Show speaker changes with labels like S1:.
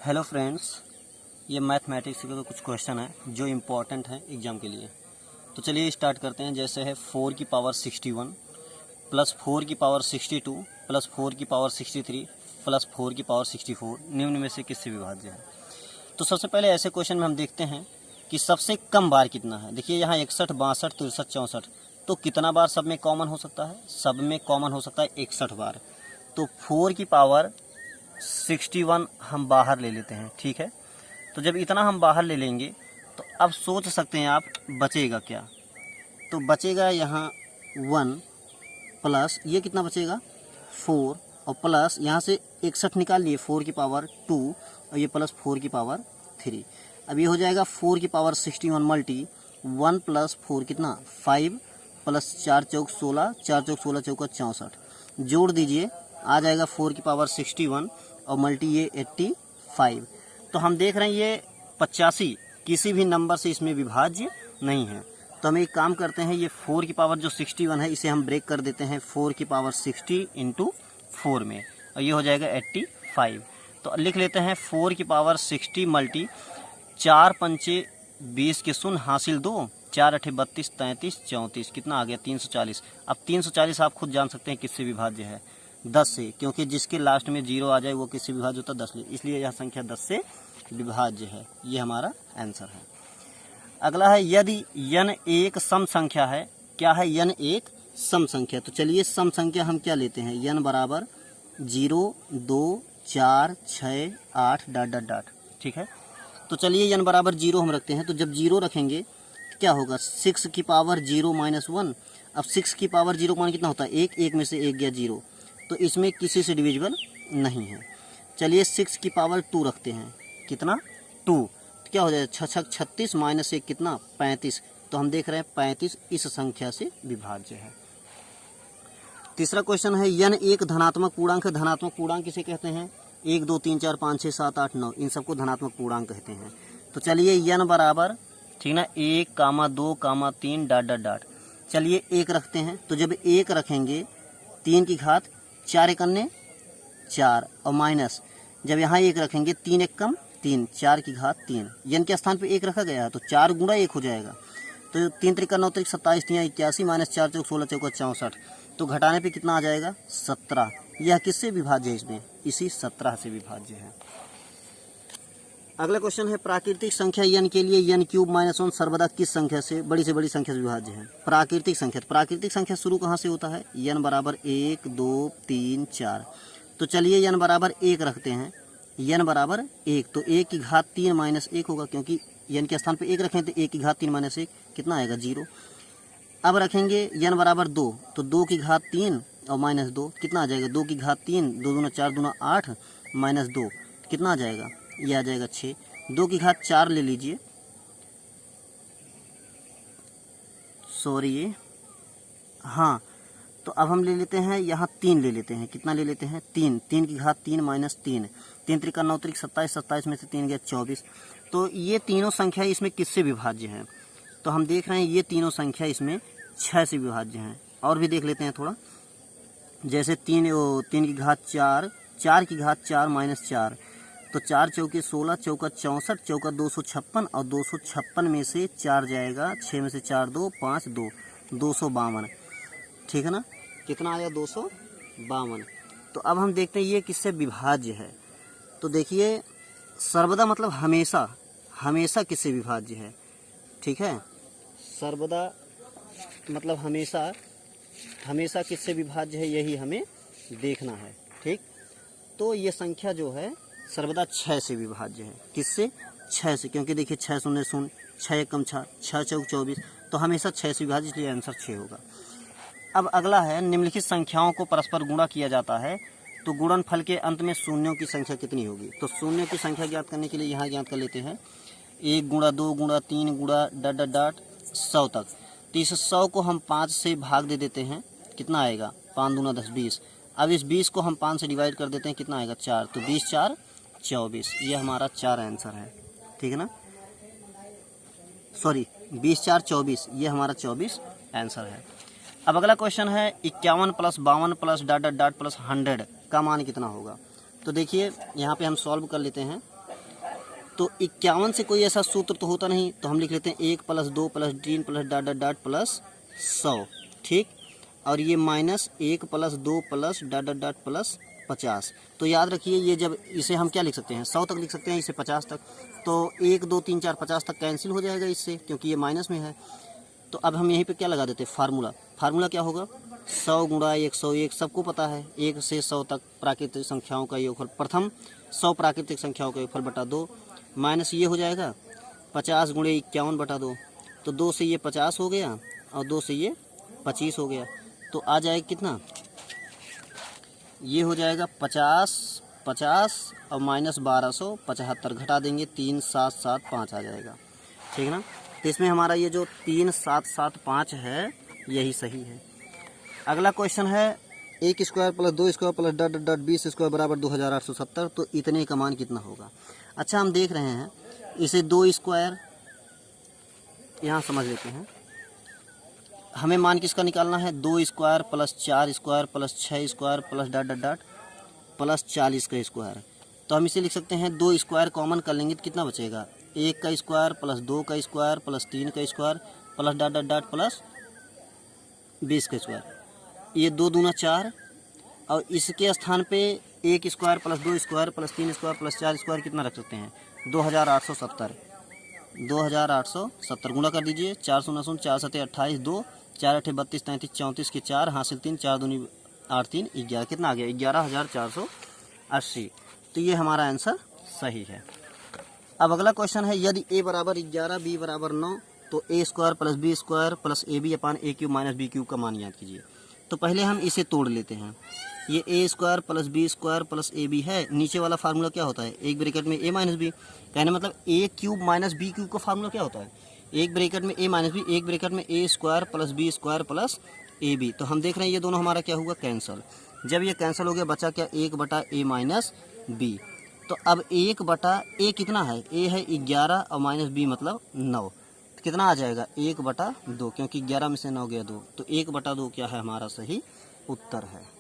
S1: Hello friends, ये mathematics के कुछ क्वेश्चन है जो इम्पोर्टेंट हैं एग्जाम के लिए। तो चलिए स्टार्ट करते हैं। जैसे है 4 की पावर 61 प्लस 4 की पावर 62 प्लस 4 की पावर 63 प्लस 4 की पावर 64 निम्न में से किससे विभाज्य है। तो सबसे पहले ऐसे क्वेश्चन में हम देखते हैं कि सबसे कम बार कितना है। देखिए यहाँ 61, 62, 63, 64, तो कितना बार सब में कॉमन हो सकता है। सब में कॉमन हो सकता है 61 बार। तो 4 की पावर 61 हम बाहर ले लेते हैं, ठीक है। तो जब इतना हम बाहर ले लेंगे तो अब सोच सकते हैं आप बचेगा क्या। तो बचेगा यहाँ 1 प्लस ये कितना बचेगा 4 और प्लस यहाँ से 61 निकाल लिए 4 की पावर 2 और ये प्लस 4 की पावर 3। अब ये हो जाएगा 4 की पावर 61 मल्टी 1 प्लस 4 कितना 5 प्लस 4 चौक 16, 4 चौक 16 चौका 64, जोड़ दीजिए आ जाएगा 4 की पावर 61 और मल्टी ये 85। तो हम देख रहे हैं ये 85 किसी भी नंबर से इसमें विभाज्य नहीं है। तो हम एक काम करते हैं, ये 4 की पावर जो 61 है इसे हम ब्रेक कर देते हैं 4 की पावर 60 इंटू 4 में और ये हो जाएगा 85। तो लिख लेते हैं 4 की पावर 60 मल्टी 4 पंचे 20 के शून्य हासिल 2, 4 अठे 32, 33, 34 कितना आ गया 340। अब 340 आप खुद जान सकते हैं किससे विभाज्य है 10 से, क्योंकि जिसके लास्ट में 0 आ जाए वो किससे विभाज्य होता है 10 से, इसलिए यह संख्या 10 से विभाज्य है। ये हमारा आंसर है। अगला है यदि n एक सम संख्या है। क्या है n एक सम संख्या। तो चलिए सम संख्या हम क्या लेते हैं, n बराबर 0, 2, 4, 6, 8 डॉट डॉट डॉट, ठीक है। तो चलिए n बराबर 0 हम रखते हैं। तो जब 0 रखेंगे तो क्या होगा 6 की पावर 0 माइनस 1। अब 6 की पावर 0 मान कितना होता है 1, 1 में से 1 गया 0, तो इसमें किसी से डिविजिबल नहीं है। चलिए 6 की पावर 2 रखते हैं, कितना 2, तो क्या हो जाएगा 6 36 माइनस 1 कितना 35। तो हम देख रहे हैं 35 इस संख्या से विभाज्य है। तीसरा क्वेश्चन है n एक धनात्मक पूर्णांक है। धनात्मक पूर्णांक किसे कहते हैं 1, 2, 3, 4, 5, 6, 7, 8, 9 इन सबको धनात्मक पूर्णांक कहते हैं। तो चलिए n बराबर ठीक ना 1, 2, 3 डॉट डॉट डॉट। चलिए 1 रखते हैं। तो जब 1 रखेंगे 3 की घात 4 एकन्ने 4 और माइनस जब यहाँ 1 रखेंगे 3 एक कम 3, 4 की घात 3, n के स्थान पे 1 रखा गया है तो 4 गुणा 1 हो जाएगा। तो 3 त्रिका 9 त्रिक 27, 3 81 माइनस 4 चौक 16 चौका 64, तो घटाने पे कितना आ जाएगा 17। यह किससे विभाज्य है इसमें, इसी 17 से विभाज्य है। अगला क्वेश्चन है प्राकृतिक संख्या n के लिए n क्यूब माइनस 1 सर्वदा किस संख्या से बड़ी संख्या से विभाज्य है। प्राकृतिक संख्या, प्राकृतिक संख्या शुरू कहाँ से होता है n बराबर 1, 2, 3, 4। तो चलिए n बराबर 1 रखते हैं। n बराबर 1 तो 1 की घात 3 माइनस 1 होगा, क्योंकि n के स्थान पे 1 रखें तो 1 की घात 3 माइनस 1 कितना आएगा 0। अब रखेंगे n बराबर 2 तो 2 की घात 3 और माइनस 2 कितना आ जाएगा 2 की घात 3, 2 दूना 4 दूना 8 माइनस 2 कितना आ जाएगा, ये आ जाएगा 6। 2 की घात 4 ले लीजिए, सॉरी हाँ। तो अब हम ले लेते हैं यहाँ 3 ले लेते हैं, कितना ले लेते हैं 3, 3 की घात 3 माइनस 3, 3 त्रिका 9 त्रिक 27, 27 में से 3 गया 24। तो ये तीनों संख्या इसमें किससे विभाज्य हैं। तो हम देख रहे हैं ये तीनों संख्या इसमें 6 से विभाज्य हैं। और भी देख लेते हैं थोड़ा, जैसे 3 की घात 4, 4 की घात 4 माइनस 4, तो 4 चौके 16 चौका 64 चौका 256 और 256 में से 4 जाएगा 6 में से 4 2 5 2 252, ठीक है ना, कितना आया 252। तो अब हम देखते हैं ये किससे विभाज्य है। तो देखिए सर्वदा मतलब हमेशा, हमेशा किससे विभाज्य है, ठीक है। सर्वदा मतलब हमेशा, हमेशा किससे विभाज्य है यही हमें देखना है, ठीक। तो ये संख्या जो है सर्वदा 6 से विभाज्य है। किससे 6 से, क्योंकि देखिए 6 शून्य 0, 6 एक कम 6, 6 चौक 24, तो हमेशा 6 से विभाज्य, इसलिए आंसर 6 होगा। अब अगला है निम्नलिखित संख्याओं को परस्पर गुणा किया जाता है तो गुणनफल के अंत में शून्यों की संख्या कितनी होगी। तो शून्यों की संख्या ज्ञात करने के लिए यहाँ ज्ञात कर लेते हैं 1 गुणा 2 गुणा 3 गुणा डॉट डॉट डॉट 100 तक। तो इस 100 को हम 5 से भाग दे देते हैं, कितना आएगा 5 दूना 10 20। अब इस 20 को हम 5 से डिवाइड कर देते हैं, कितना आएगा 4, तो 20 4 24, ये हमारा 4 आंसर है, ठीक है ना, सॉरी 20 4 24, ये हमारा 24 आंसर है। अब अगला क्वेश्चन है 51 plus 52 plus dot dot dot plus 100 का मान कितना होगा। तो देखिए यहाँ पे हम सॉल्व कर लेते हैं। तो 51 से कोई ऐसा सूत्र तो होता नहीं, तो हम लिख लेते हैं 1 + 2 + 3 + डॉट डॉट डॉट प्लस 100, ठीक। और ये -1 + 2 + डॉट डॉट डॉट प्लस 50। तो याद रखिए ये जब इसे हम क्या लिख सकते हैं, 100 तक लिख सकते हैं, इसे 50 तक। तो 1 2 3 4 50 तक कैंसिल हो जाएगा इससे, क्योंकि ये माइनस में है। तो अब हम यहीं पे क्या लगा देते हैं, फार्मूला क्या होगा, 100 × 101, सबको पता है 1 से 100 तक प्राकृतिक संख्याओं का योगफल, प्रथम 100 प्राकृतिक संख्याओं का योगफल बटा 2, माइनस ये हो जाएगा 50 × 51 बटा 2। तो 2 से ये 50 हो गया और 2 से ये 25 हो गया। तो आ जाएगा कितना, ये हो जाएगा 50 और -1275, घटा देंगे 3775 आ जाएगा, ठीक ना। तो इसमें हमारा ये जो 3775 है यही सही है। अगला क्वेश्चन है 1² + 2² + डॉट डॉट 20² बराबर 2870। तो इतने का मान कितना होगा। अच्छा हम देख रहे हैं इसे 2² यहाँ समझ लेते हैं। हमें मान किसका निकालना है, 2² + 4² + 6² + डॉट डॉट डॉट प्लस 40 का स्क्वायर। तो हम इसे लिख सकते हैं 2² कॉमन कर लेंगे तो कितना बचेगा, 1 का स्क्वायर + 2 का स्क्वायर + 3 का square plus dot dot dot plus 20 का स्क्वायर। ये 2 दूना 4 और इसके स्थान पे 1² + 2² + 3² + 4² कितना रख सकते हैं, 2870। 2870 गुणा कर दीजिए, 4 0 0 4 7 28 2 4 8 32 33 34 के 4 हासिल 3 4 दूनी 8 3 11, कितना आ गया 11480। तो ये हमारा आंसर सही है। अब अगला क्वेश्चन है यदि a बराबर 11 b बराबर 9 तो a² + b² + ab/a³ - b³ का मान याद कीजिए। तो पहले हम इसे तोड़ लेते हैं। ये a² + b² + ab है, नीचे वाला फार्मूला क्या होता है, एक ब्रैकेट में a - b, कहने मतलब a³ - b³ का फार्मूला क्या होता है, एक ब्रैकेट में a - b, एक ब्रैकेट में a² + b² + ab। तो हम देख रहे हैं ये दोनों हमारा क्या हुआ, कैंसल। जब ये कैंसिल हो गया बचा क्या, 1/a - b। तो अब 1/a कितना है, a है 11 और -b मतलब 9, तो कितना आ जाएगा 1/2, क्योंकि 11 में से 9 गया 2, तो 1/2 क्या है हमारा सही उत्तर है।